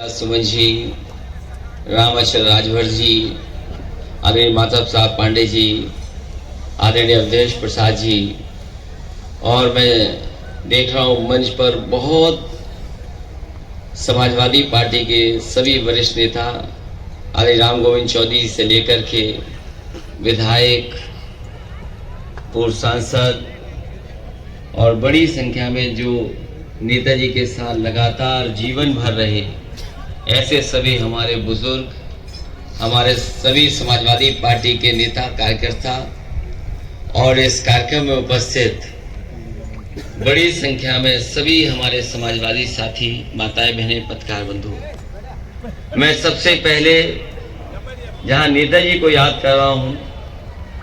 सुमन जी, रामाचल राजभर जी, आदरणीय माधव साहब पांडे जी, आदरणीय अवधेश प्रसाद जी, और मैं देख रहा हूँ मंच पर बहुत समाजवादी पार्टी के सभी वरिष्ठ नेता, आदरणीय राम गोविंद चौधरी से लेकर के विधायक, पूर्व सांसद और बड़ी संख्या में जो नेताजी के साथ लगातार जीवन भर रहे, ऐसे सभी हमारे बुजुर्ग, हमारे सभी समाजवादी पार्टी के नेता कार्यकर्ता और इस कार्यक्रम में उपस्थित बड़ी संख्या में सभी हमारे समाजवादी साथी, माताएं, बहनें, पत्रकार बंधु, मैं सबसे पहले जहां नेताजी को याद कर रहा हूं,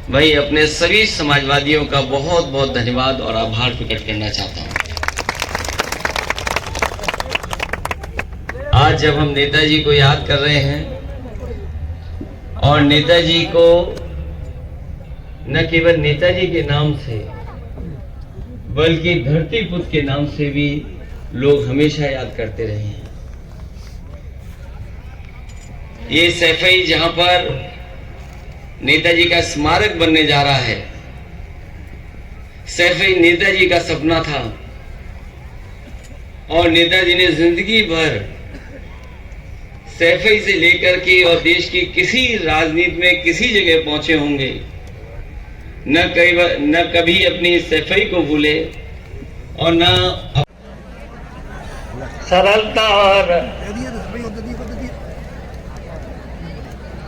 वहीं अपने सभी समाजवादियों का बहुत बहुत धन्यवाद और आभार प्रकट करना चाहता हूं। आज जब हम नेताजी को याद कर रहे हैं और नेताजी को न केवल नेताजी के नाम से बल्कि धरती पुत्र के नाम से भी लोग हमेशा याद करते रहे हैं। ये सैफई जहां पर नेताजी का स्मारक बनने जा रहा है, सैफई नेताजी का सपना था और नेताजी ने जिंदगी भर सैफई से लेकर के और देश की किसी राजनीति में किसी जगह पहुंचे होंगे, न कभी अपनी सैफई को भूले और न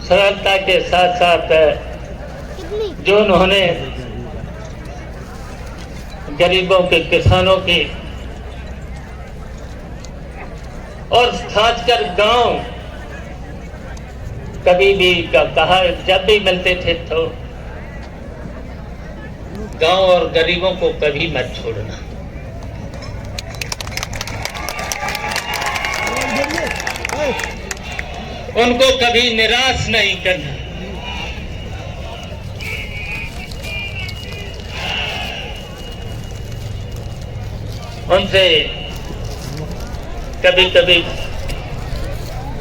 सरलता के साथ साथ जो उन्होंने गरीबों के, किसानों की और खासकर गांव, कभी भी कहा, जब भी मिलते थे तो गांव और गरीबों को कभी मत छोड़ना। उनको कभी निराश नहीं करना। उनसे कभी कभी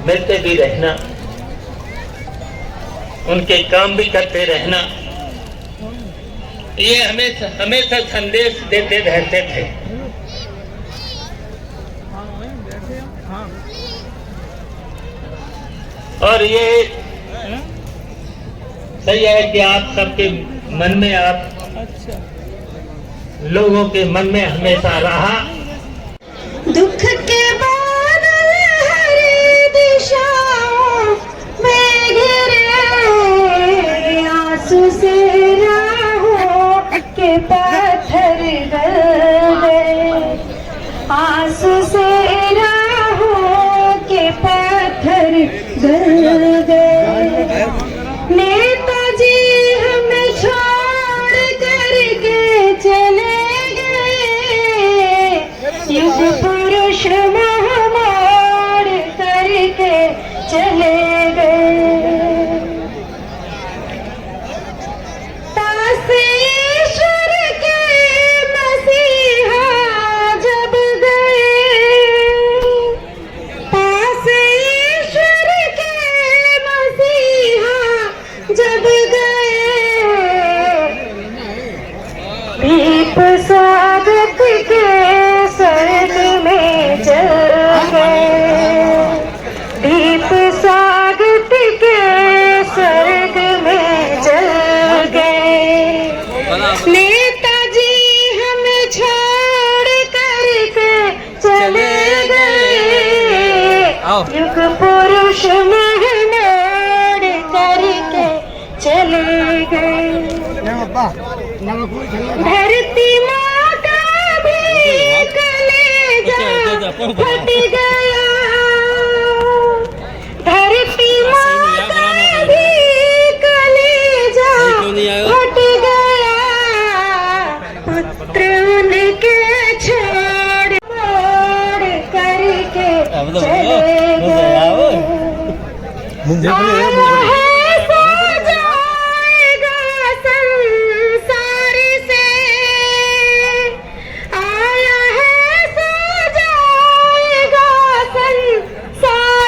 मिलते भी रहना, उनके काम भी करते रहना, ये हमेशा संदेश देते रहते थे। और ये सही है कि आप सबके मन में, आप लोगों के मन में हमेशा रहा। दुख के बादल हर दिशाओं में घिरे, आंसू से राहों के पत्थर गल गए, आंसू से राहों के पत्थर गल गए। नेताजी हमें छोड़ करके चले गए, युग पुरुष महामार करके चले गए। तास ईश्वर के मसीहा जब गए, तास ईश्वर के मसीहा जब गए, दीप स्वागत के स्वर्ग में जल गए, दीप स्वागत के स्वर्ग में जल गए। नेताजी हमें छोड़ करके चले गए, युग पुरुष महानाड़ करके चले गए। धरती माता भी कलेजा फट गया, धरती माता भी कलेजा फट गया, पुत्र उनके छोड़ मोड़ करके चले गए। आया है सो जाएगा संसार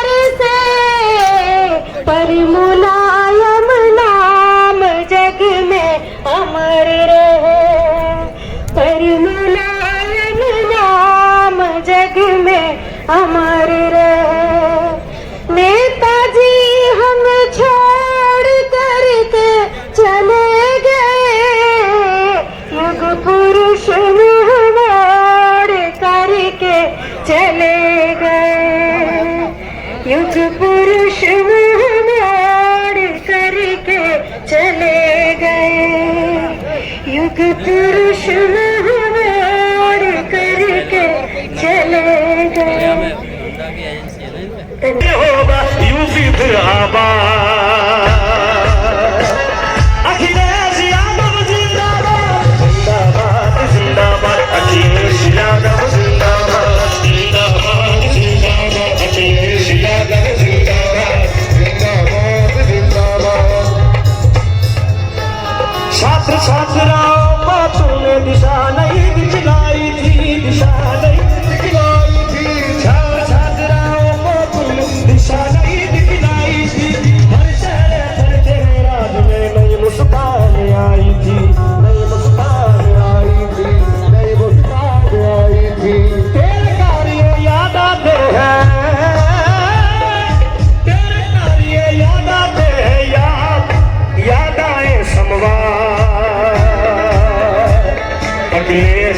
पर मुलायम नाम जग में अमर रहे, पर मुलायम नाम जग में अमर रहे। नेताजी हम छोड़ करके चले गए, युग पुरुष मुँह मोड़ करके चले गए, युग पुरुष मुँह मोड़ करके चले गए, युग पुरुष मुँह मोड़ करके चले गए। होगा यूपी फिर आबाद। अखिलेश यादव जिंदाबाद, जिंदाबाद जिंदाबाद, अखिलेश यादव जिंदाबाद, जिंदाबाद जिंदाबाद, अखिलेश यादव जिंदाबाद, जिंदाबाद जिंदाबाद। छात्र छात्राओं को तूने दिशा नहीं दिखलाई थी, दिशा नहीं दिखलाई थी। छात्राओं को तूने दिशा नहीं दिखलाई थी। हर शहर हर तेरे राज में नई मुस्कान आई थी, नई मुस्कान आई थी, नई मुस्कान आई थी। तेरे कार्य याद आते हैं, तेरे कार्य याद आते हैं, याद आए संवाद। अगले